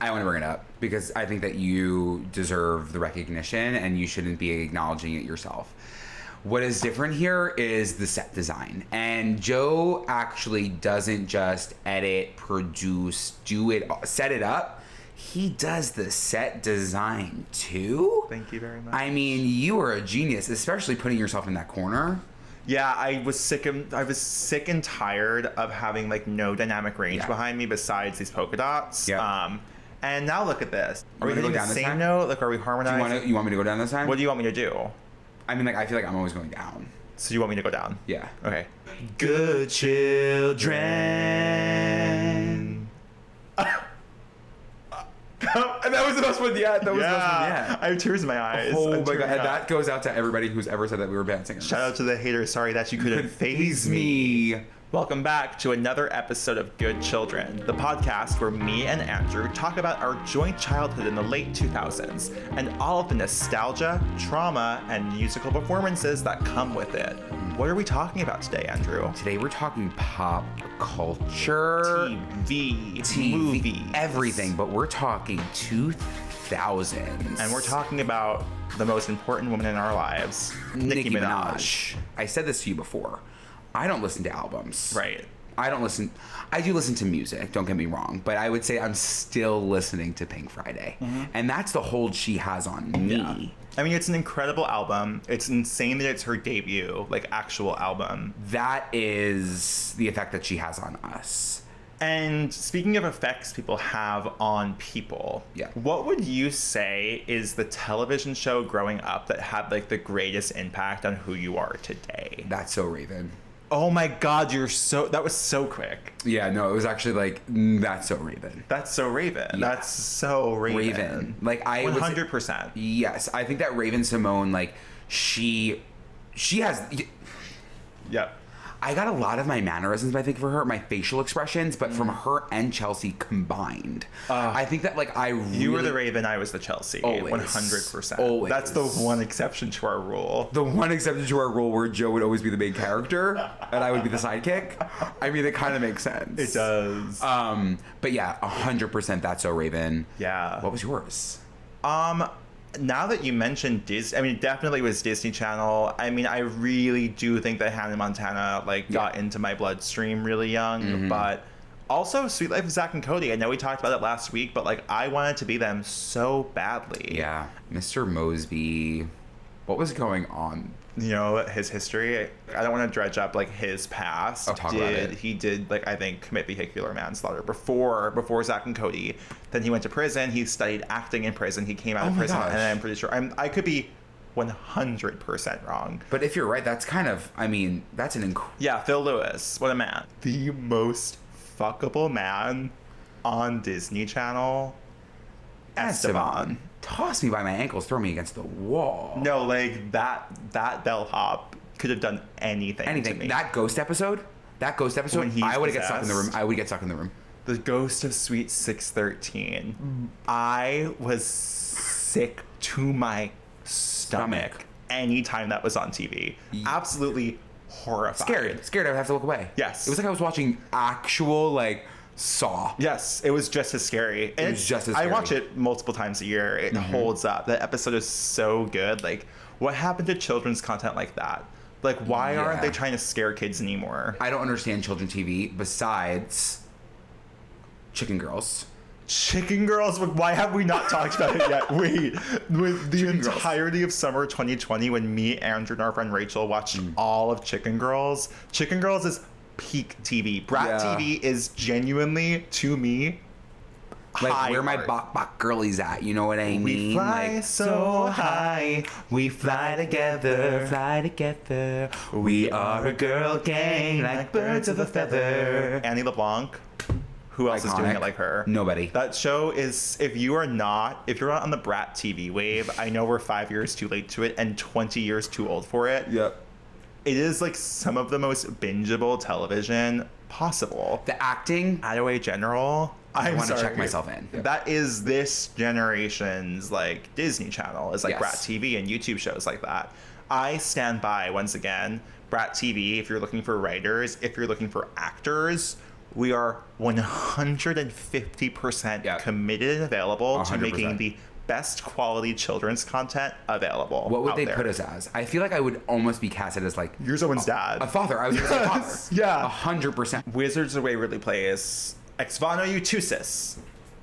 I want to bring it up because I think that you deserve the recognition and you shouldn't be acknowledging it yourself. What is different here is the set design. And Joe actually doesn't just edit, produce, do it, set it up. He does the set design too. Thank you very much. I mean, you are a genius, especially putting yourself in that corner. Yeah, I was sick and tired of having like no dynamic range behind me besides these polka dots. Yeah. And now look at this. Are we gonna hitting go the down this same time? note? Like, are we harmonizing? You want me to go down this time? What do you want me to do? I mean, like, I feel like I'm always going down. So you want me to go down? Yeah. Okay. Good children. That was the best one yet. That was the best one yet. I have tears in my eyes. Oh my god. And that goes out to everybody who's ever said that we were bad singers. Shout out to the haters. Sorry that you couldn't faze me. Welcome back to another episode of Good Children, the podcast where me and Andrew talk about our joint childhood in the late 2000s and all of the nostalgia, trauma, and musical performances that come with it. What are we talking about today, Andrew? Today we're talking pop culture, TV, movies, everything, but we're talking 2000s. And we're talking about the most important woman in our lives, Nicki Minaj. I said this to you before. I don't listen to albums. Right. I do listen to music, don't get me wrong, but I would say I'm still listening to Pink Friday. Mm-hmm. And that's the hold she has on me. Yeah. I mean, it's an incredible album. It's insane that it's her debut, like, actual album. That is the effect that she has on us. And speaking of effects people have on people, what would you say is the television show growing up that had, like, the greatest impact on who you are today? That's So Raven. Oh my god, that was so quick. Yeah, no, it was actually like, That's So Raven. That's So Raven. Yeah. That's so Raven. Like, 100%. Yes, I think that Raven Simone, like, she has... Yep. I got a lot of my mannerisms, I think, for her, my facial expressions, but from her and Chelsea combined. I think that, like, You were the Raven, I was the Chelsea. Always. 100%. Always. That's the one exception to our rule. The one exception to our rule where Joe would always be the main character and I would be the sidekick. I mean, it kind of makes sense. It does. But yeah, 100% That's So Raven. Yeah. What was yours? Now that you mentioned Disney, I mean, it definitely was Disney Channel. I mean, I really do think that Hannah Montana, like, got into my bloodstream really young. But also Sweet Life of Zack and Cody. I know we talked about it last week, but, like, I wanted to be them so badly. Yeah. Mr. Mosby. What was going on? You know, his history. I don't want to dredge up, like, his past. Talk about it. He did, like, I think, commit vehicular manslaughter before Zack and Cody. Then he went to prison. He studied acting in prison. He came out of prison. Gosh. And I'm pretty sure, I could be 100% wrong. But if you're right, that's kind of, I mean, that's an Yeah, Phil Lewis. What a man. The most fuckable man on Disney Channel. Esteban. Toss me by my ankles, throw me against the wall. No, like, that bellhop could have done anything to me. That ghost episode, When he's I would get stuck in the room. possessed. I would get stuck in the room. The Ghost of Sweet 613. I was sick to my stomach anytime that was on TV. Absolutely horrified. Scared I would have to look away. Yes. It was like I was watching actual, like, Saw. Yes, it was just as scary. It was just as scary. I watch it multiple times a year. It holds up. That episode is so good. Like, what happened to children's content like that? Like, why aren't they trying to scare kids anymore? I don't understand children's TV besides Chicken Girls. Chicken Girls? Why have we not talked about it yet? Wait, with the entirety of summer 2020, when me, Andrew, and our friend Rachel watched all of Chicken Girls is peak TV. Brat TV is genuinely, to me, like where my bok girlies at, you know what I mean? We fly like, so high, we fly together, we are a girl gang like birds of a feather. Annie LeBlanc. Who else is doing it like her? Nobody. That show is, if you're not on the Brat TV wave, I know we're 5 years too late to it and 20 years too old for it. Yep. It is, like, some of the most bingeable television possible. The acting. Attaway General. I want to check myself in. Yep. That is this generation's, like, Disney Channel. Is like Brat TV and YouTube shows like that. I stand by, once again, Brat TV, if you're looking for writers, if you're looking for actors, we are 150% committed and available 100%. To making the best quality children's content available. What would they put us as? I feel like I would almost be casted as like... You're someone's dad. A father. I was going to say father. Yeah. 100%. Wizards of Waverly Place. Ex vano utusis.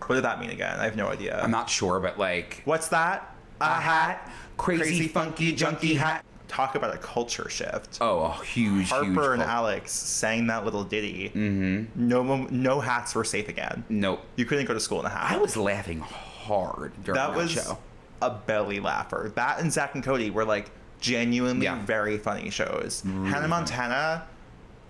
What did that mean again? I have no idea. I'm not sure, but like... What's that? A hat? Crazy funky, junky hat. Talk about a culture shift. Oh, a huge, Harper and Alex sang that little ditty. Mm-hmm. No hats were safe again. Nope. You couldn't go to school in a hat. I was laughing hard during that was show. A belly laugher. That and Zach and Cody were like genuinely very funny shows. Really Hannah Montana,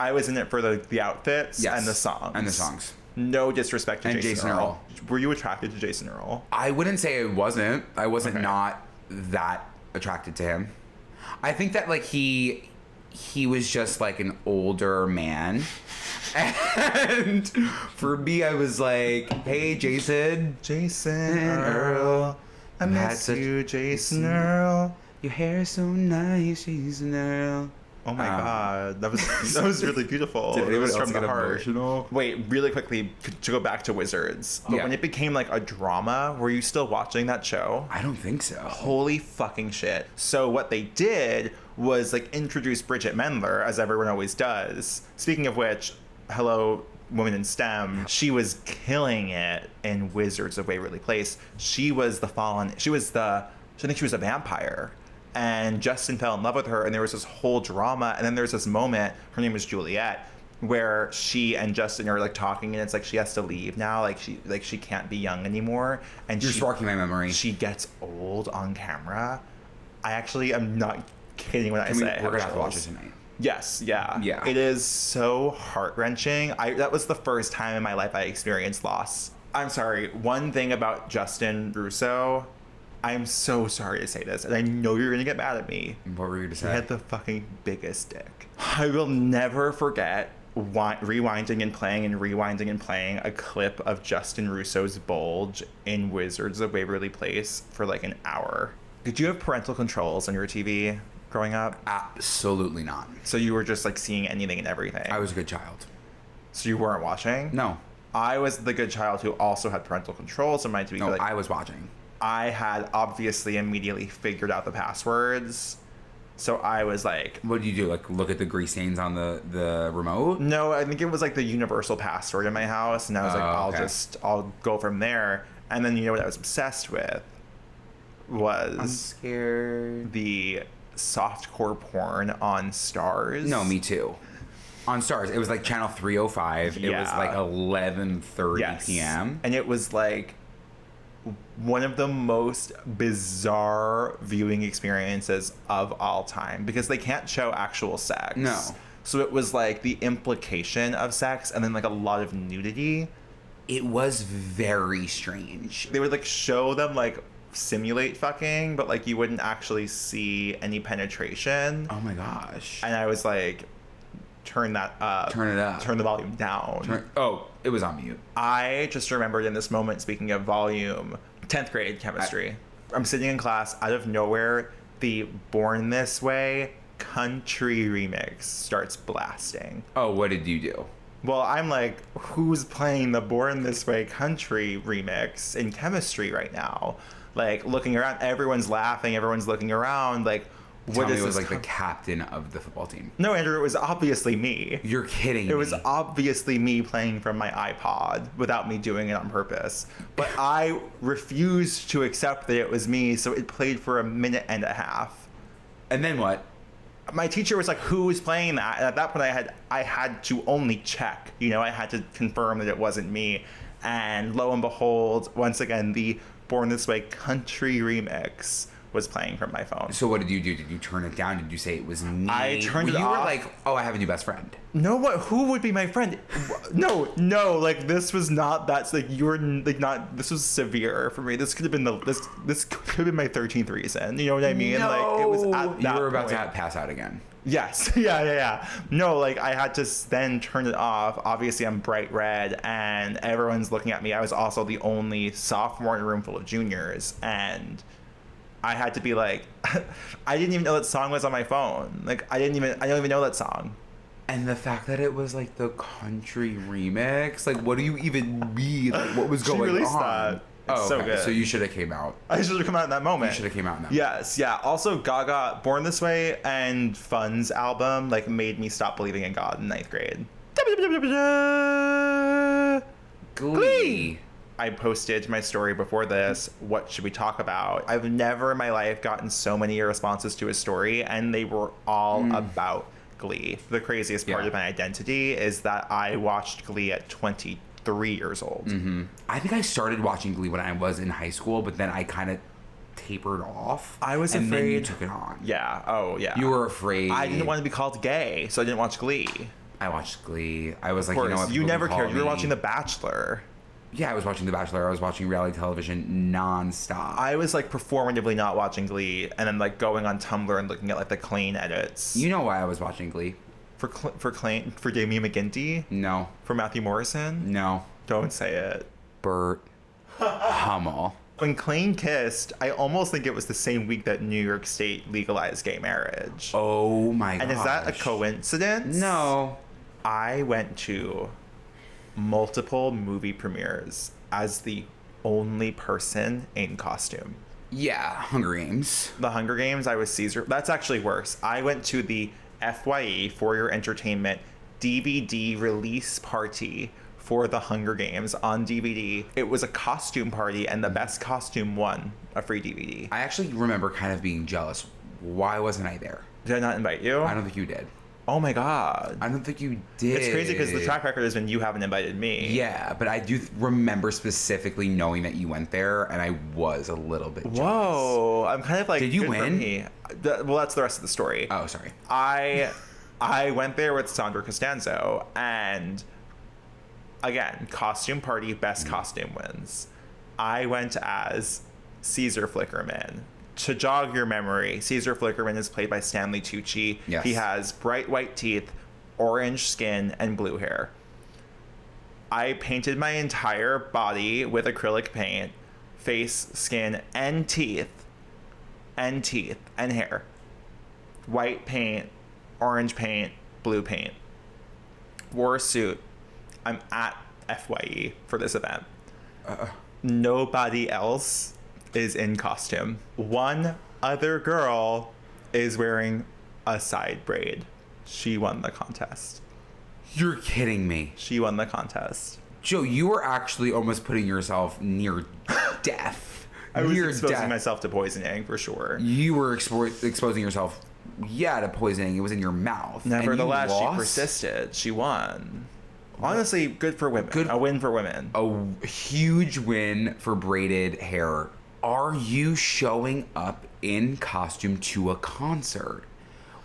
I was in it for the outfits and the songs. No disrespect to Jason Earle. Were you attracted to Jason Earle? I wouldn't say I wasn't. I wasn't not that attracted to him. I think that like he was just like an older man. And for me, I was like, hey, Jason Earle. I miss you, Jason Earle. Your hair is so nice, Jason Earle. Oh my God, that was really beautiful. It was from the heart. Emotional? Wait, really quickly to go back to Wizards. But when it became like a drama, were you still watching that show? I don't think so. Holy fucking shit! So what they did was like introduce Bridget Mendler, as everyone always does. Speaking of which, hello, woman in STEM. She was killing it in Wizards of Waverly Place. She was the fallen. I think she was a vampire. And Justin fell in love with her, and there was this whole drama. And then there's this moment, her name was Juliet, where she and Justin are like talking, and it's like she has to leave now, like she can't be young anymore. And you're sparking my memory. She gets old on camera. I actually am not kidding when I say we're gonna have to watch it tonight. Yes, yeah. It is so heart-wrenching. That was the first time in my life I experienced loss. I'm sorry. One thing about Justin Russo. I'm so sorry to say this, and I know you're gonna get mad at me. What were you to say? He had the fucking biggest dick. I will never forget rewinding and playing a clip of Justin Russo's bulge in Wizards of Waverly Place for like an hour. Did you have parental controls on your TV growing up? Absolutely not. So you were just like seeing anything and everything? I was a good child. So you weren't watching? No. I was the good child who also had parental controls on my TV. No, I was watching. I had obviously immediately figured out the passwords. So I was like... What did you do? Like look at the grease stains on the remote? No, I think it was like the universal password in my house. And I was I'll go from there. And then you know what I was obsessed with? I'm scared. The softcore porn on Stars. No, me too. On Stars. It was like channel 305. It was like 11:30 p.m. And it was like... one of the most bizarre viewing experiences of all time because they can't show actual sex. No. So it was like the implication of sex and then like a lot of nudity. It was very strange. They would like show them like simulate fucking, but like you wouldn't actually see any penetration. Oh my gosh. And I was like, turn that up. Turn it up. Turn the volume down. It was on mute. I just remembered in this moment, speaking of volume, 10th grade chemistry. I'm sitting in class, out of nowhere, the Born This Way country remix starts blasting. Oh, what did you do? Well, I'm like, who's playing the Born This Way country remix in chemistry right now? Like, looking around, everyone's laughing, everyone's looking around, like, Tell me it was like the captain of the football team. No, Andrew, it was obviously me. You're kidding me. It was obviously me playing from my iPod without me doing it on purpose. But I refused to accept that it was me, so it played for a minute and a half. And then what? My teacher was like, who's playing that? And at that point, I had to only check. You know, I had to confirm that it wasn't me. And lo and behold, once again, the Born This Way country remix was playing from my phone. So what did you do? Did you turn it down? Did you say it was me? I turned it off. You were like, oh, I have a new best friend. No, what? Who would be my friend? No, like this was not that. Like you were like not. This was severe for me. This could have been this could have been my 13th reason. You know what I mean? No. Like it was at that You were about point. to pass out again. Yes. Yeah. No, like I had to then turn it off. Obviously, I'm bright red, and everyone's looking at me. I was also the only sophomore in a room full of juniors, and I had to be like, I didn't even know that song was on my phone. Like I don't even know that song. And the fact that it was like the country remix, like what do you even mean? Like what was going She released on? that. It's so good. So you should have came out. I should have come out in that moment. You should have came out in that Yes, yeah. Also, Gaga, Born This Way and Fun's album like made me stop believing in God in 9th grade. Glee. I posted my story before this, what should we talk about? I've never in my life gotten so many responses to a story, and they were all about Glee. The craziest part of my identity is that I watched Glee at 23 years old. Mm-hmm. I think I started watching Glee when I was in high school, but then I kind of tapered off. I was and afraid. Then you took it on. Yeah. Oh, yeah. You were afraid. I didn't want to be called gay, so I didn't watch Glee. I watched Glee. I was like, Of course, you know what? you never cared. You were me. watching The Bachelor. Yeah, I was watching The Bachelor. I was watching reality television nonstop. I was like performatively not watching Glee, and then like going on Tumblr and looking at like the clean edits. You know why I was watching Glee? For Damian McGinty? No. For Matthew Morrison? No. Don't say it. Burt Hummel. When Clayne kissed, I almost think it was the same week that New York State legalized gay marriage. Oh my god. And is that a coincidence? No. I went to multiple movie premieres as the only person in costume. Yeah, Hunger Games. The Hunger Games, I was Caesar. That's actually worse. I went to the FYE, For Your Entertainment, DVD release party for The Hunger Games on DVD. It was a costume party, and the best costume won a free DVD. I actually remember kind of being jealous. Why wasn't I there? Did I not invite you? I don't think you did. Oh my god. I don't think you did. It's crazy because the track record has been you haven't invited me. Yeah, but I do remember specifically knowing that you went there, and I was a little bit jealous. Whoa. I'm kind of like, did you good for win? me. Well, that's the rest of the story. Oh, sorry. I went there with Sandra Costanzo, and again, costume party, best costume wins. I went as Caesar Flickerman. To jog your memory, Caesar Flickerman is played by Stanley Tucci. Yes. He has bright white teeth, orange skin, and blue hair. I painted my entire body with acrylic paint, face, skin, and teeth, and hair. White paint, orange paint, blue paint. Wore a suit. I'm at FYE for this event. Nobody else is in costume. One other girl is wearing a side braid. She won the contest. You're kidding me. She won the contest. Joe, you were actually almost putting yourself near death. I was near exposing death. myself to poisoning for sure. You were exposing yourself, to poisoning. It was in your mouth. Nevertheless, and you she lost? persisted. She won. Honestly, good for women. A win for women. A huge win for braided hair. Are you showing up in costume to a concert?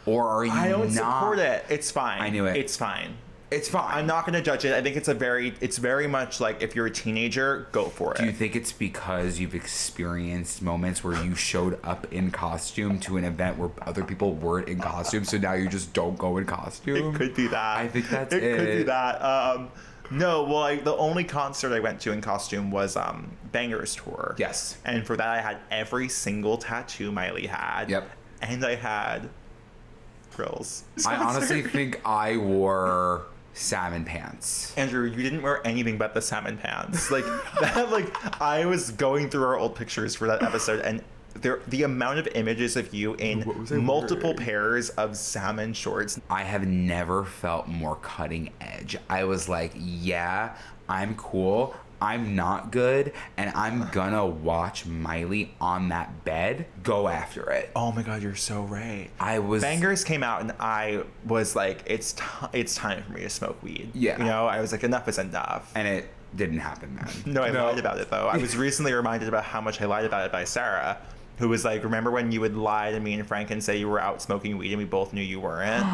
Or are you not? I don't support it. It's fine. I knew it. It's fine. It's fine. I'm not going to judge it. I think it's very much like if you're a teenager, go for it. Do you think it's because you've experienced moments where you showed up in costume to an event where other people weren't in costume, so now you just don't go in costume? It could be that. I think that's it. It could be that. No, well, the only concert I went to in costume was Banger's Tour. Yes. And for that, I had every single tattoo Miley had. Yep. And I had frills. I honestly think I wore salmon pants. Andrew, you didn't wear anything but the salmon pants. Like that. Like I was going through our old pictures for that episode, and the amount of images of you in multiple pairs of salmon shorts. I have never felt more cutting edge. I was like, yeah, I'm cool. I'm not good, and I'm gonna watch Miley on that bed go after it. Oh my god, you're so right. Bangers came out, and I was like, it's time for me to smoke weed. Yeah. You know, I was like, enough is enough. And it didn't happen, man. No, I lied about it, though. I was recently reminded about how much I lied about it by Sarah, who was like, remember when you would lie to me and Frank and say you were out smoking weed and we both knew you weren't?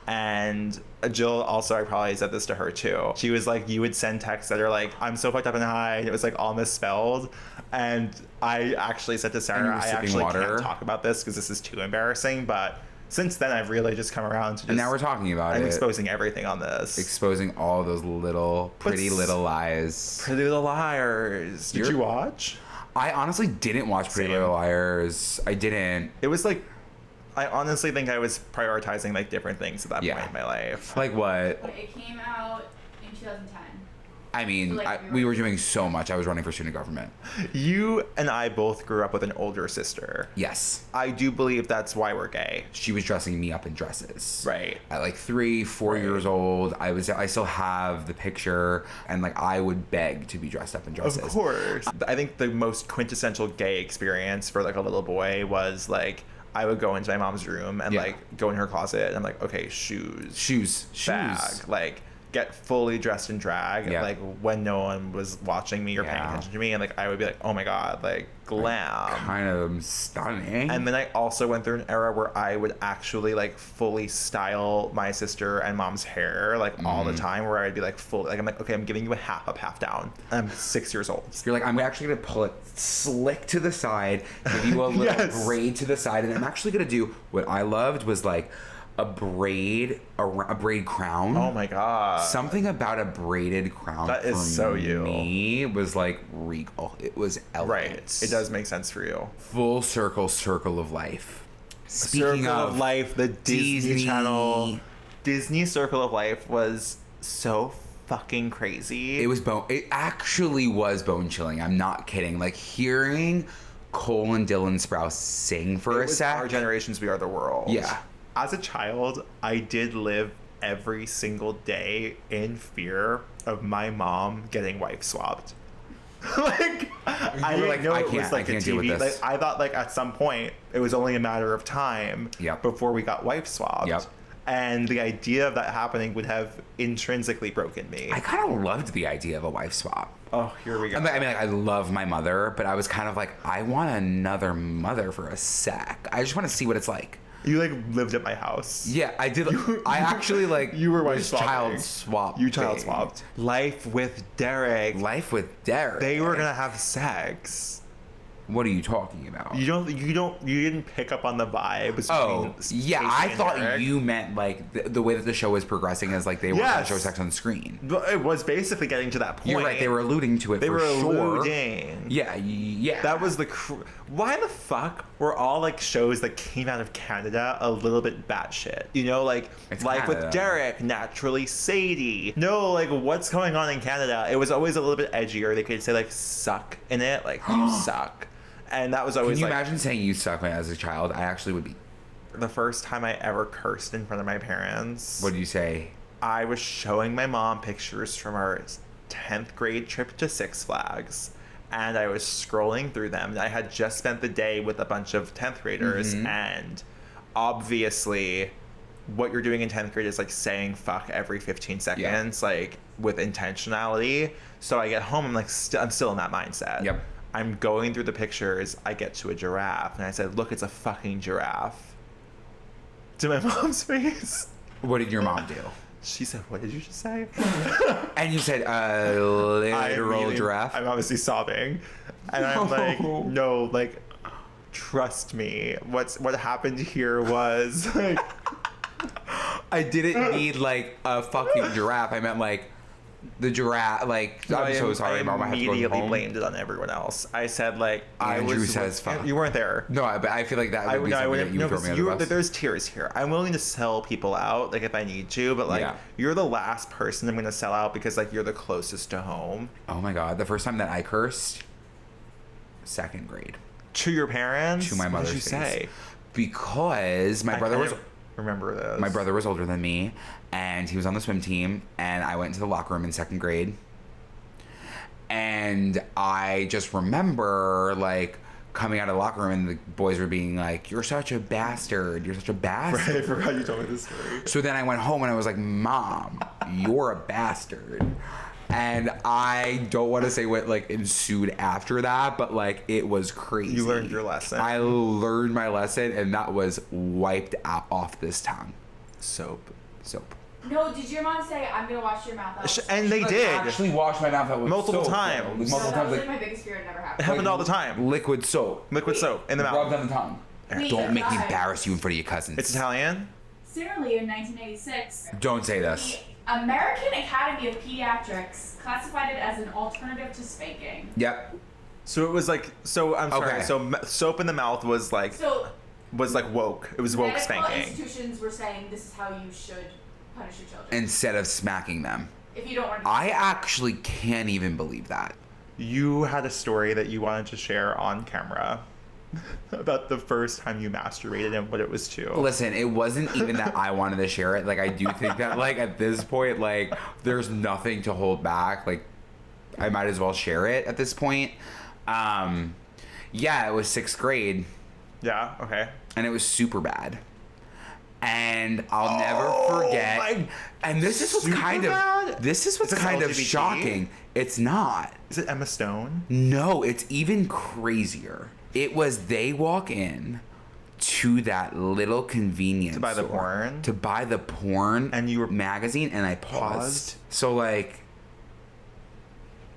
And Jill also, I probably said this to her too. She was like, you would send texts that are like, I'm so fucked up and high, and it was like all misspelled. And I actually said to Sarah, I actually can't talk about this because this is too embarrassing. But since then, I've really just come around to just, and now we're talking about it. I'm exposing everything on this. Exposing all those little, pretty little lies. Pretty Little Liars. Did you watch? I honestly didn't watch Pretty Little Liars. I didn't. It was like I honestly think I was prioritizing like different things at that point in my life. Like what? It came out in 2010. I mean, So, like, we were doing so much. I was running for student government. You and I both grew up with an older sister. Yes. I do believe that's why we're gay. She was dressing me up in dresses. Right. At like 3-4 years old, I still have the picture, and like I would beg to be dressed up in dresses. Of course. I think the most quintessential gay experience for like a little boy was like I would go into my mom's room and like go in her closet and I'm like, okay, shoes, bag, like get fully dressed in drag, like when no one was watching me or paying attention to me, and like I would be like, oh my god, like glam, kind of stunning. And then I also went through an era where I would actually like fully style my sister and mom's hair like all the time, where I'd be like full, like I'm like, okay, I'm giving you a half up, half down. I'm 6 years old. You're like, I'm actually gonna pull it slick to the side, give you a little braid to the side, and I'm actually gonna do what I loved was like a braid crown. Oh my god. Something about a braided crown that is so you. Me was like regal. It was elegant. Right. It does make sense for you. Full circle of life. Speaking Circle of Life, the Disney Channel. Disney Circle of Life was so fucking crazy. It actually was bone chilling. I'm not kidding. Like hearing Cole and Dylan Sprouse sing for a sec. Our generation's We Are the World. Yeah. As a child, I did live every single day in fear of my mom getting wife swapped. Like, I didn't know it was like a TV. Like, I thought like at some point it was only a matter of time before we got wife swapped. Yep. And the idea of that happening would have intrinsically broken me. I kind of loved the idea of a wife swap. Oh, here we go. I mean, like, I love my mother, but I was kind of like, I want another mother for a sec. I just want to see what it's like. You like lived at my house. Yeah, I did. I actually like. You were my child swap. You child swapped. Life with Derek. They were gonna have sex. What are you talking about? You didn't pick up on the vibe. Oh, yeah, I thought you meant like the way that the show was progressing as like they were going to show sex on screen. It was basically getting to that point. You're right, they were alluding to it. They for were sure. alluding. Yeah. That was the. Why the fuck were all like shows that came out of Canada a little bit batshit? You know, like it's Life Canada. with Derek, Naturally Sadie. No, like what's going on in Canada? It was always a little bit edgier. They could say like suck in it, like you suck. And that was always. Can you imagine saying you suck as a child? I actually would be. The first time I ever cursed in front of my parents. What did you say? I was showing my mom pictures from our 10th grade trip to Six Flags. And I was scrolling through them. And I had just spent the day with a bunch of 10th graders. And obviously, what you're doing in 10th grade is like saying fuck every 15 seconds, like with intentionality. So I get home, I'm like, I'm still in that mindset. Yep. I'm going through the pictures. I get to a giraffe, and I said, "Look, it's a fucking giraffe." To my mom's face. What did your mom do? She said, "What did you just say?" And you said, literal giraffe. I'm obviously sobbing, and I'm like, "No, like, trust me. What happened here was like." I didn't need like a fucking giraffe. I meant like. The giraffe, like, I'm so sorry, Mom. I immediately blamed it on everyone else. I said, like, Andrew says fuck. You weren't there. No, but I feel like that would be something that you would throw me under the bus. There's tears here. I'm willing to sell people out, like, if I need to, but, like, you're the last person I'm going to sell out because, like, you're the closest to home. Oh, my God. The first time that I cursed, 2nd grade. To your parents? To my mother's face. What did you say? Because my brother was... Remember this. My brother was older than me, and he was on the swim team, and I went to the locker room in 2nd grade, and I just remember like coming out of the locker room and the boys were being like, "You're such a bastard, you're such a bastard." Right, I forgot you told me this story. So then I went home and I was like, "Mom, you're a bastard." And I don't want to say what like ensued after that, but like it was crazy. You learned your lesson. I learned my lesson, and that was wiped out off this tongue. Soap. No, did your mom say, "I'm gonna wash your mouth out"? And they did. Actually, wash my mouth out with multiple soap, times. That was like my biggest fear. It never happened. It happened all the time. Liquid soap. Liquid soap in the mouth. Rubbed on the tongue. Don't make me embarrass you in front of your cousins. It's Italian? Similarly, in 1986, don't say this. The American Academy of Pediatrics classified it as an alternative to spanking. Yep. So it was like, I'm sorry. Okay. So soap in the mouth was like, So was like woke. It was woke Medical spanking. institutions were saying this is how you should punish your children. Instead of smacking them. If you don't want to. I actually can't even believe that. You had a story that you wanted to share on camera about the first time you masturbated and what it was to. Listen, it wasn't even that I wanted to share it. Like, I do think that, like, at this point, like, there's nothing to hold back. Like, I might as well share it at this point. Yeah, it was 6th grade. Yeah, okay. And it was super bad. And I'll never forget. And this is what's kind of LGBT? shocking. It's not. Is it Emma Stone? No, it's even crazier. It was they walk in to that little convenience To buy the store porn? to buy the porn And you were magazine, and I paused. So like,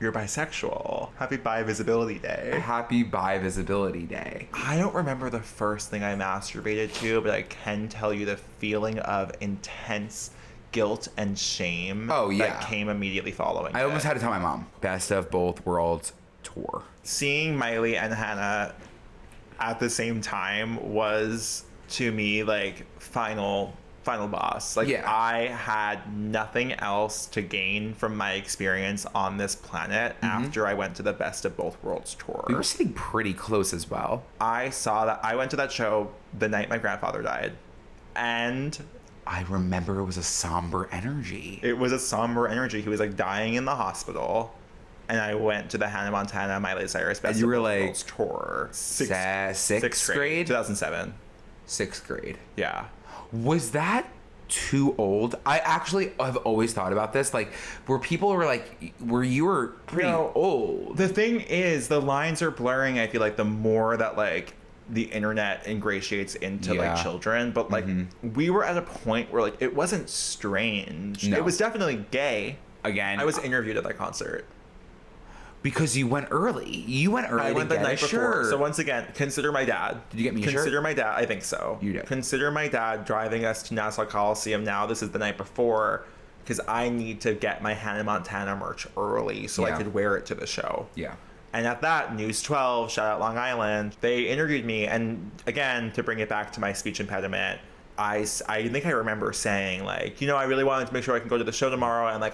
you're bisexual. Happy Bi Visibility Day. happy Bi Visibility Day. I don't remember the first thing I masturbated to, but I can tell you the feeling of intense guilt and shame that came immediately following I it. almost had to tell my mom. Best of Both Worlds tour. Seeing Miley and Hannah at the same time was, to me, like final boss. Like, Yeah. I had nothing else to gain from my experience on this planet after I went to the Best of Both Worlds tour. We were sitting pretty close as well. I went to that show the night my grandfather died, and I remember it was a somber energy. it was a somber energy. He was like dying in the hospital, and I went to the Hannah Montana Miley Cyrus Best you of were Both like, Worlds tour. Sixth grade? 2007. 6th grade. Yeah. Was that too old? I actually have always thought about this. Like, where people were like, where you were pretty old. The thing is, the lines are blurring, I feel like, the more that, like, the internet ingratiates into, like, children. But, like, we were at a point where, like, it wasn't strange. No. It was definitely gay. Again, I was interviewed at that concert. because you went early. You went early. I went to the get night a before. shirt. So once again, consider my dad. Did you get me a shirt? Consider my dad. I think so. You did. Consider my dad driving us to Nassau Coliseum. Now this is the night before, because I need to get my Hannah Montana merch early so I Yeah. could wear it to the show. Yeah. And at that, News 12, shout out Long Island, they interviewed me. And again, to bring it back to my speech impediment, I think I remember saying, like, you know, I really wanted to make sure I can go to the show tomorrow. And like,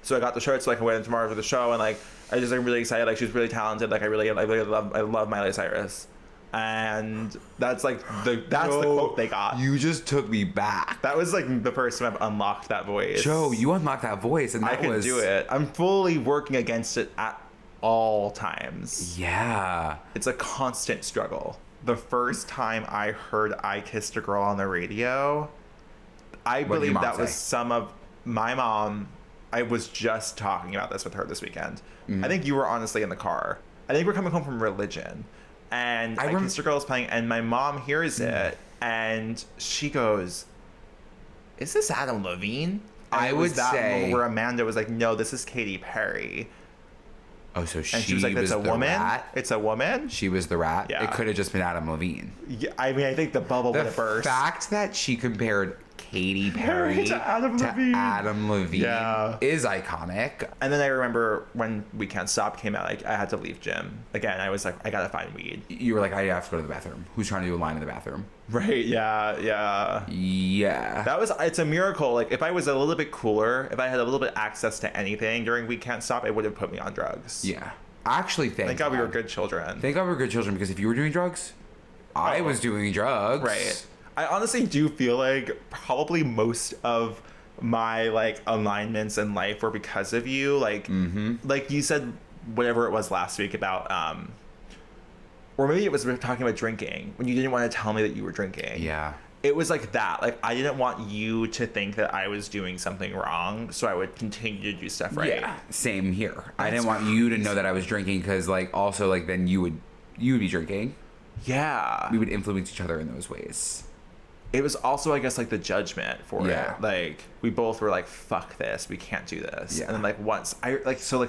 so I got the shirt so I can wear them tomorrow for the show. And like, I'm really excited. Like, she's really talented. Like, I love Miley Cyrus. And that's like that's the quote they got. You just took me back. That was like the first time I've unlocked that voice. Joe, you unlocked that voice, and that I can do it. I'm fully working against it at all times. Yeah. It's a constant struggle. The first time I heard I Kissed a Girl on the radio, I What did your believe mom that was say? some of my mom. I was just talking about this with her this weekend. I think you were honestly in the car. I think we're coming home from religion. And I Kissed a Girl is playing, and my mom hears it, and she goes, "Is this Adam Levine?" And I it was would that say- moment where Amanda was like, "No, this is Katy Perry." Oh, so And she was like, "That's a the woman? rat? It's a woman?" She was the rat? Yeah. It could have just been Adam Levine. Yeah, I mean, I think the bubble would The have burst. fact that she compared Katy Perry to Adam Levine. Yeah. is iconic. And then I remember when We Can't Stop came out, I had to leave gym. Again, I was like, I gotta find weed. You were like, I have to go to the bathroom. Who's trying to do a line in the bathroom? Right, yeah. Yeah. It's a miracle. Like, if I was a little bit cooler, if I had a little bit access to anything during We Can't Stop, it would have put me on drugs. Yeah. Actually, Thank God we were good children. Thank God we were good children, because if you were doing drugs, I was doing drugs. Right. I honestly do feel like probably most of my like alignments in life were because of you. Like, like you said, whatever it was last week about, or maybe it was talking about drinking when you didn't want to tell me that you were drinking. Yeah. It was like that. Like, I didn't want you to think that I was doing something wrong, so I would continue to do stuff right. Yeah. Same here. I didn't want you to know that I was drinking, because like also like then you would be drinking. Yeah. We would influence each other in those ways. It was also, I guess, like the judgment for Yeah. it. Like, we both were like, fuck this, we can't do this. Yeah. And then like once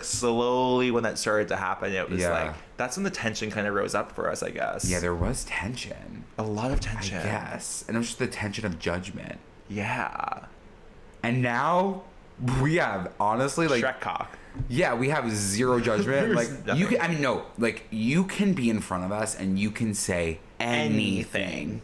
slowly when that started to happen, it was like, that's when the tension kind of rose up for us, I guess. Yeah, there was tension. A lot of tension. I guess. And it was just the tension of judgment. Yeah. And now we have, honestly, like, Shrek cock. yeah, we have zero judgment. There's Like, nothing. you can, I mean, no, like, you can be in front of us and you can say anything.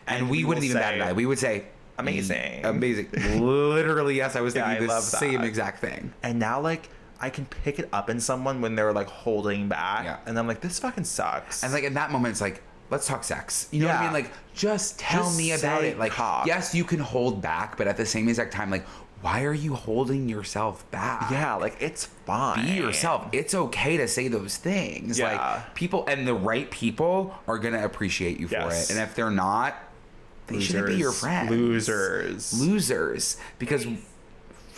And we wouldn't even bat an eye. We would say, amazing. Amazing. Literally, yes, I was thinking the love same that. exact thing. And now, like, I can pick it up in someone when they're, like, holding back. Yeah. And I'm like, this fucking sucks. And, like, in that moment, it's like, let's talk sex. You know what I Yeah. mean? Like, just tell Just me about say it. Like, talk. yes, you can hold back, but at the same exact time, like, why are you holding yourself back? Yeah, like, it's fine. Be yourself. It's okay to say those things. Yeah. Like, people, and the right people are going to appreciate you for Yes. it. And if they're not, they shouldn't be your friends. Losers. Because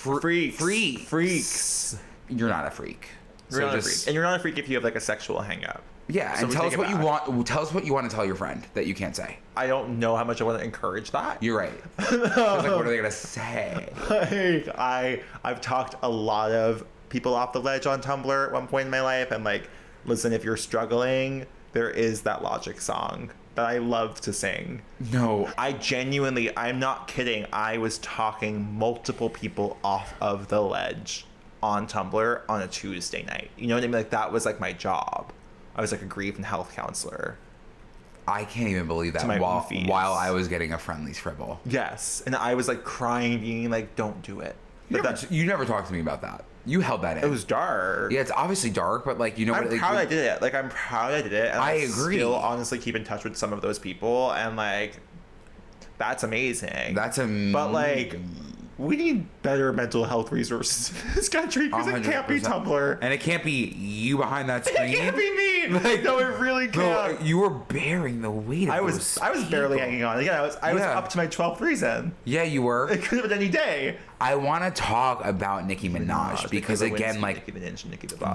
freaks. You're not a freak. You're not a freak. And you're not a freak if you have, like, a sexual hang-up. Yeah, So and we tell take us it what you back. want. Tell us what you want to tell your friend that you can't say. I don't know how much I want to encourage that. You're right. It's like, what are they gonna say? Like, I've talked a lot of people off the ledge on Tumblr at one point in my life, and like, listen, if you're struggling, there is that Logic song that I love to sing. No, I'm not kidding. I was talking multiple people off of the ledge on Tumblr on a Tuesday night. You know what I mean? Like, that was like my job. I was like a grief and health counselor. I can't even believe that. To my While I was getting a friendly scribble. Yes, and I was like crying, being like, "Don't do it." You never talked to me about that. You held that in. It was dark. Yeah, it's obviously dark, but like, you know I'm what? proud I did it. Like, I'm proud I did it. And I agree. Still, honestly, keep in touch with some of those people, and like, that's amazing. But like, we need better mental health resources in this country, because it can't be 100%. Tumblr. And it can't be you behind that screen. It can't be me. Like, no, it really can't. No, you were bearing the weight of I was those barely people. hanging on. Again, I was Yeah. up to my 12th reason. Yeah, you were. It could have been any day. I want to talk about Nicki Minaj because, again, like,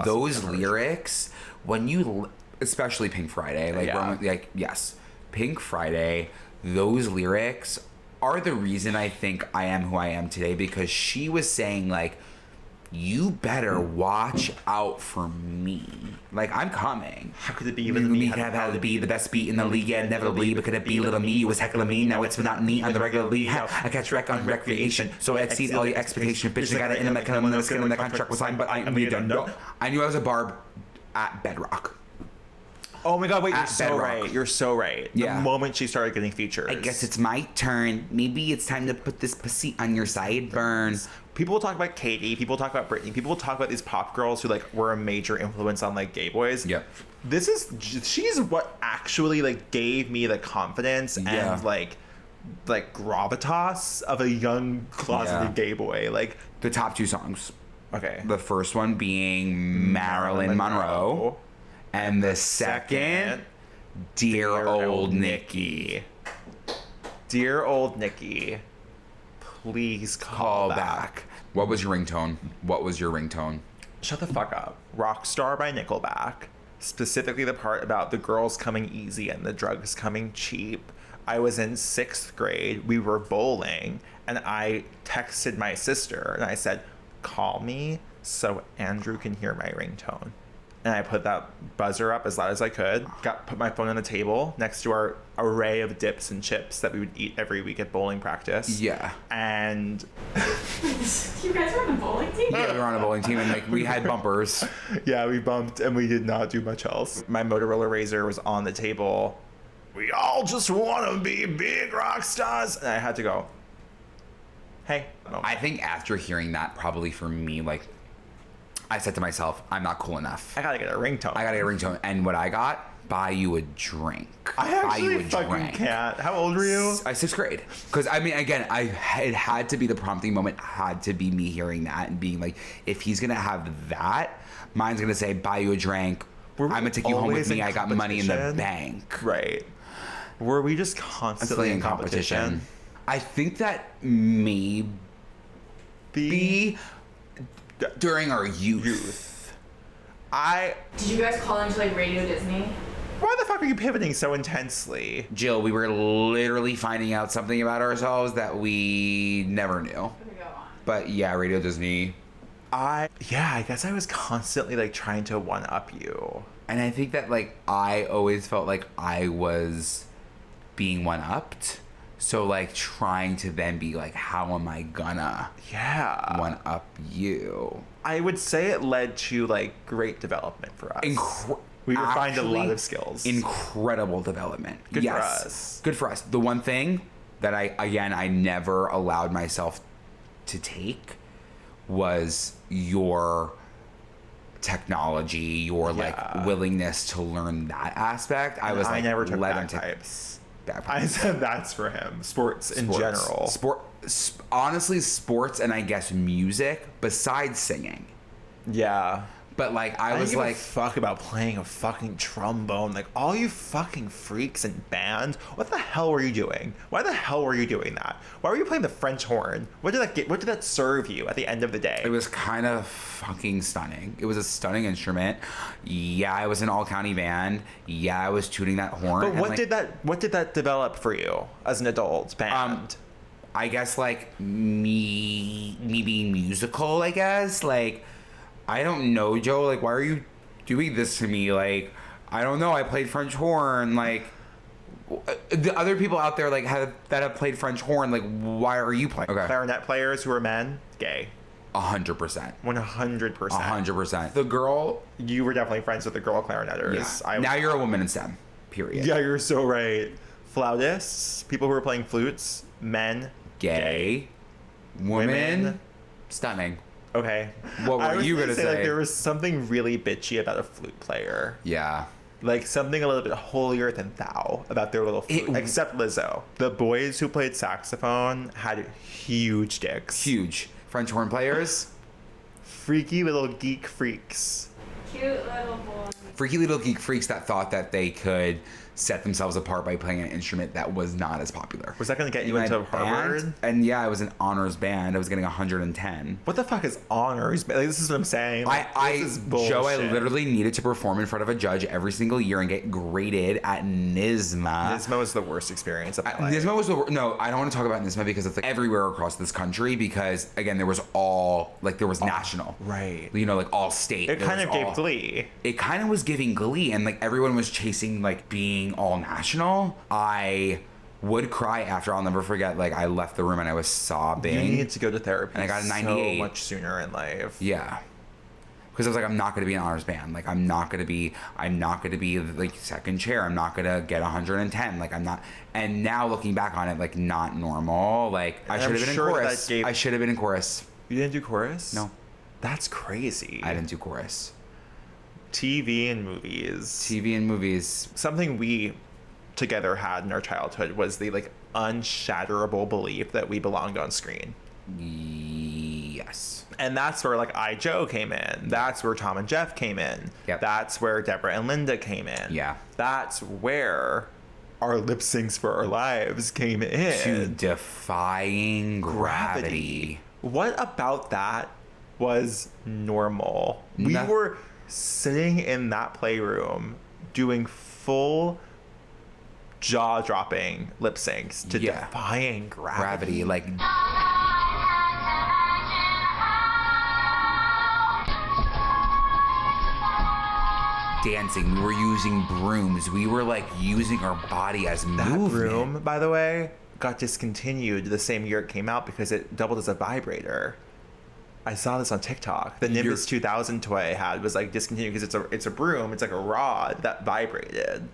those lyrics, when you, especially Pink Friday, like, yes, Pink Friday, those lyrics are the reason I think I am who I am today, because she was saying, like, you better watch out for me. Like, I'm coming. How could it be even me? How to be the best beat in the league, yeah, inevitably. But could it be little me? It was heckling me. Now it's not me on the regular league. I catch wreck on recreation, so I exceed all your expectation. Bitch, I got it in the kind of skin when the contract was signed, but I done. No. I knew I was a barb at Bedrock. Oh my god, wait, you're At so Bedrock. right. You're so right. Yeah. The moment she started getting features. I guess it's my turn. Maybe it's time to put this pussy on your sideburns. People will talk about Katie, people will talk about Britney, people will talk about these pop girls who like were a major influence on like gay boys. Yep. She's what actually like gave me the confidence and like gravitas of a young closeted gay boy. Like, The top two songs. okay. The first one being Marilyn Monroe. And the second, Dear Old Nikki. Dear Old Nikki. Please call back. What was your ringtone? Shut the fuck up. Rockstar by Nickelback. Specifically the part about the girls coming easy and the drugs coming cheap. I was in 6th grade. We were bowling. And I texted my sister and I said, call me so Andrew can hear my ringtone. And I put that buzzer up as loud as I could. Put my phone on the table next to our array of dips and chips that we would eat every week at bowling practice. Yeah. And You guys were on the bowling team? Yeah, we were on a bowling team and like we had bumpers. yeah, we bumped and we did not do much else. My Motorola Razr was on the table. We all just want to be big rock stars. And I had to go, hey. No. I think after hearing that, probably for me, like, I said to myself, I'm not cool enough. I gotta get a ringtone. And what I got, buy you a drink. I actually fucking can't. How old were you? 6th grade. Because, I mean, again, it had to be the prompting moment, had to be me hearing that and being like, if he's going to have that, mine's going to say, buy you a drink. I'm going to take you home with me. I got money in the bank. Right. Were we just constantly in competition? I think that may be during our youth. Did you guys call into like Radio Disney? Why the fuck are you pivoting so intensely? Jill, we were literally finding out something about ourselves that we never knew. Okay, go on. But yeah, Radio Disney. I guess I was constantly like trying to one up you. And I think that like I always felt like I was being one upped. So like trying to then be like, how am I gonna one up you? I would say it led to like great development for us. We refined a lot actually of skills. Incredible development. Good yes. for us. Good for us. The one thing that I never allowed myself to take was your technology, your like willingness to learn that aspect. I was like, I never took let him bagpipes. Bagpipes. I said that's for him. Sports in general. Honestly, sports and I guess music besides singing. Yeah. But like I was didn't like, give a fuck about playing a fucking trombone. Like all you fucking freaks in bands, what the hell were you doing? Why the hell were you doing that? Why were you playing the French horn? What did that serve you at the end of the day? it was kind of fucking stunning. It was a stunning instrument. Yeah, I was an all county band. Yeah, I was tooting that horn. But what did that develop for you as an adult band? I guess like me being musical, I guess. Like, I don't know, Joe. Like, why are you doing this to me? Like, I don't know. I played French horn. Like, the other people out there like that have played French horn. Like, why are you playing? Okay. Clarinet players who are men, gay. 100%. 100%. 100%. The girl. You were definitely friends with the girl clarineters. Yeah. Now you're a woman in STEM. Period. Yeah, you're so right. Flautists, people who are playing flutes, men, Gay. Women. Stunning. Okay. What were you gonna say? Like, there was something really bitchy about a flute player. Yeah. Like something a little bit holier than thou about their little flute. Except Lizzo. The boys who played saxophone had huge dicks. Huge. French horn players. Freaky little geek freaks. Cute little boy. Freaky little geek freaks that thought that they could set themselves apart by playing an instrument that was not as popular. Was that going to get you into Harvard? Band, and yeah, I was an honors band. I was getting 110. What the fuck is honors? Like, this is what I'm saying. Like, this is bullshit. Joe, I literally needed to perform in front of a judge every single year and get graded at NYSMA. NYSMA was the worst experience of my life. NYSMA was no, I don't want to talk about NYSMA because it's like everywhere across this country because again, there was national. Right. You know, like all state. It kind of gave Glee. It kind of was giving Glee and like everyone was chasing like being all national. I would cry after. I'll never forget, like I left the room and I was sobbing. You needed to go to therapy. And I got a 98. So much sooner in life. Yeah. Because I was like, I'm not going to be an honors band. Like, I'm not going to be like second chair. I'm not going to get 110. Like, I'm not. And now looking back on it, like, not normal. Like, I should have been in chorus. I should have been in chorus. You didn't do chorus? No. That's crazy. I didn't do chorus. TV and movies. Something we together had in our childhood was the like unshatterable belief that we belonged on screen. Yes. And that's where like I, Joe came in. That's where Tom and Jeff came in. Yep. That's where Deborah and Linda came in. Yeah. That's where our lip syncs for our lives came in. To defying gravity. What about that was normal? We were sitting in that playroom doing full jaw-dropping lip syncs to defying gravity. Like dancing. We were using brooms. We were like using our body as movement. That broom, by the way, got discontinued the same year it came out because it doubled as a vibrator. I saw this on TikTok. The Nimbus 2000 toy I had was like discontinued because it's a broom. It's like a rod that vibrated.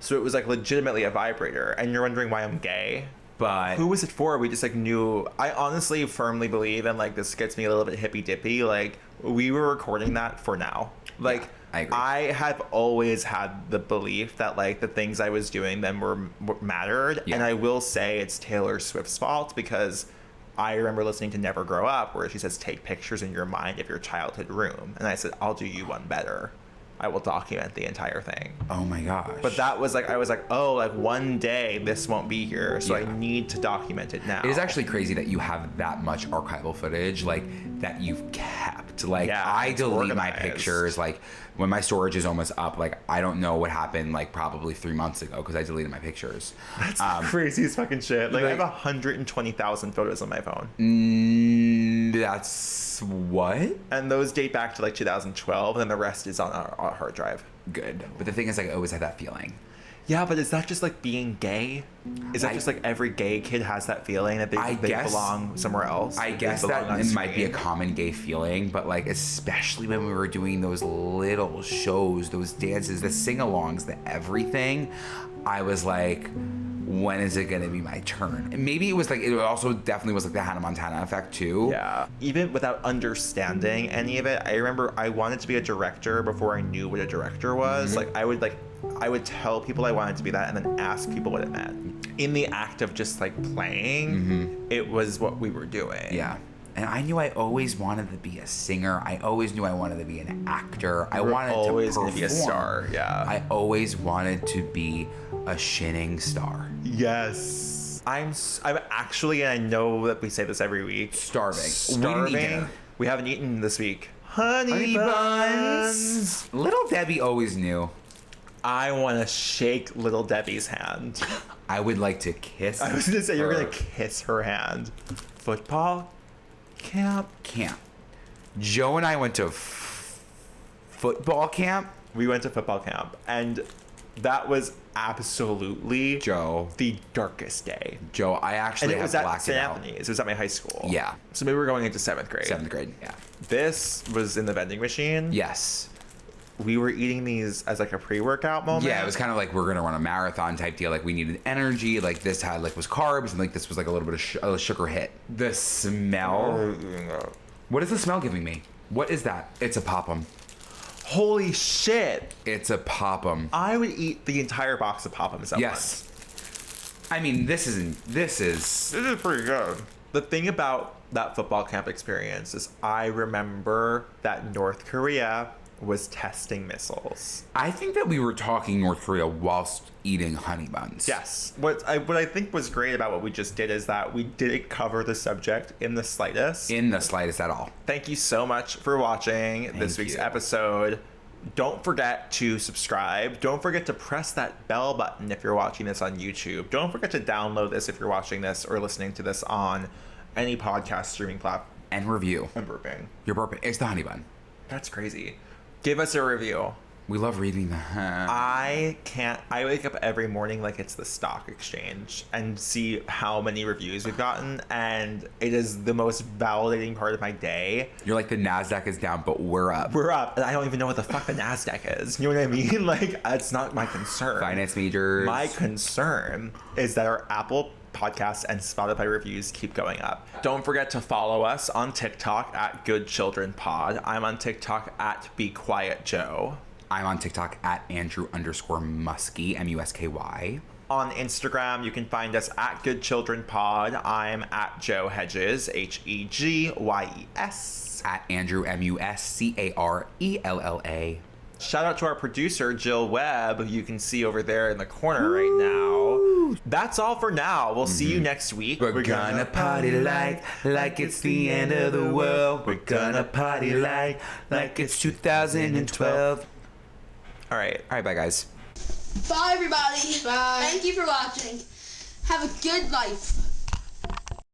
So it was like legitimately a vibrator. And you're wondering why I'm gay? But who was it for? We just like knew. I honestly firmly believe, and like this gets me a little bit hippy dippy, like we were recording that for now. Like I agree. I have always had the belief that like the things I was doing then were mattered. And I will say it's Taylor Swift's fault because I remember listening to Never Grow Up where she says, take pictures in your mind of your childhood room. And I said, I'll do you one better. I will document the entire thing. Oh my gosh. But that was like, I was like, oh, like one day this won't be here. So I need to document it now. It is actually crazy that you have that much archival footage, like that you've kept. Like I delete my pictures, like when my storage is almost up, like I don't know what happened like probably 3 months ago because I deleted my pictures. That's the craziest fucking shit. Like I have 120,000 photos on my phone. That's what? And those date back to like 2012 and the rest is on our hard drive. Good. But the thing is, like, I always had that feeling. Yeah, but is that just like being gay? Is that just like every gay kid has that feeling that they belong somewhere else? I guess that it might be a common gay feeling, but like especially when we were doing those little shows, those dances, the sing-alongs, the everything, I was like, when is it gonna be my turn? And maybe it was like, it also definitely was like the Hannah Montana effect too. Yeah. Even without understanding any of it, I remember I wanted to be a director before I knew what a director was. I would tell people I wanted to be that and then ask people what it meant. In the act of just like playing, it was what we were doing. Yeah. And I knew I always wanted to be a singer. I always knew I wanted to be an actor. I wanted always to going to be a star. Yeah. I always wanted to be a shinning star. Yes. I'm actually, and I know that we say this every week, starving. We haven't eaten this week. Honey buns. Little Debbie always knew. I want to shake Little Debbie's hand. I would like to kiss I was going to say, you're her. going to kiss her hand. Football camp. Joe and I went to football camp. We went to football camp, and that was absolutely the darkest day. Joe, I actually have blacked it out. It was at my high school. Yeah. So maybe we're going into 7th grade. 7th grade, yeah. This was in the vending machine. Yes. We were eating these as like a pre-workout moment. Yeah, it was kind of like we're gonna run a marathon type deal. Like we needed energy. Like this had was carbs, and like this was like a little bit of sugar hit. The smell. What is the smell giving me? What is that? It's a Pop-'em. Holy shit! It's a Pop-'em. I would eat the entire box of Pop-'ems at once. I mean, this is pretty good. The thing about that football camp experience is I remember that North Korea was testing missiles. I think that we were talking North Korea whilst eating honey buns. Yes. What I think was great about what we just did is that we didn't cover the subject in the slightest. In the slightest at all. Thank you so much for watching this week's episode. Don't forget to subscribe. Don't forget to press that bell button if you're watching this on YouTube. Don't forget to download this if you're watching this or listening to this on any podcast streaming platform. And review. I'm burping. You're burping. It's the honey bun. That's crazy. Give us a review. We love reading that. I wake up every morning like it's the stock exchange and see how many reviews we've gotten, and it is the most validating part of my day. You're like, the NASDAQ is down, but we're up. We're up, and I don't even know what the fuck the NASDAQ is. You know what I mean? Like, that's not my concern. Finance majors. My concern is that our Apple Podcasts and Spotify reviews keep going up. Don't forget to follow us on TikTok at Good Children Pod. I'm on TikTok at Be Quiet Joe. I'm on TikTok at Andrew_Musky, MUSKY. On Instagram, you can find us at Good Children Pod. I'm at Joe Hegyes, HEGYES. At Andrew MUSCARELLA. Shout out to our producer, Jill Webb, who you can see over there in the corner right now. That's all for now. We'll see you next week. We're gonna party like it's the end of the world. We're gonna party like it's 2012. All right, bye guys. Bye everybody. Bye. Thank you for watching. Have a good life.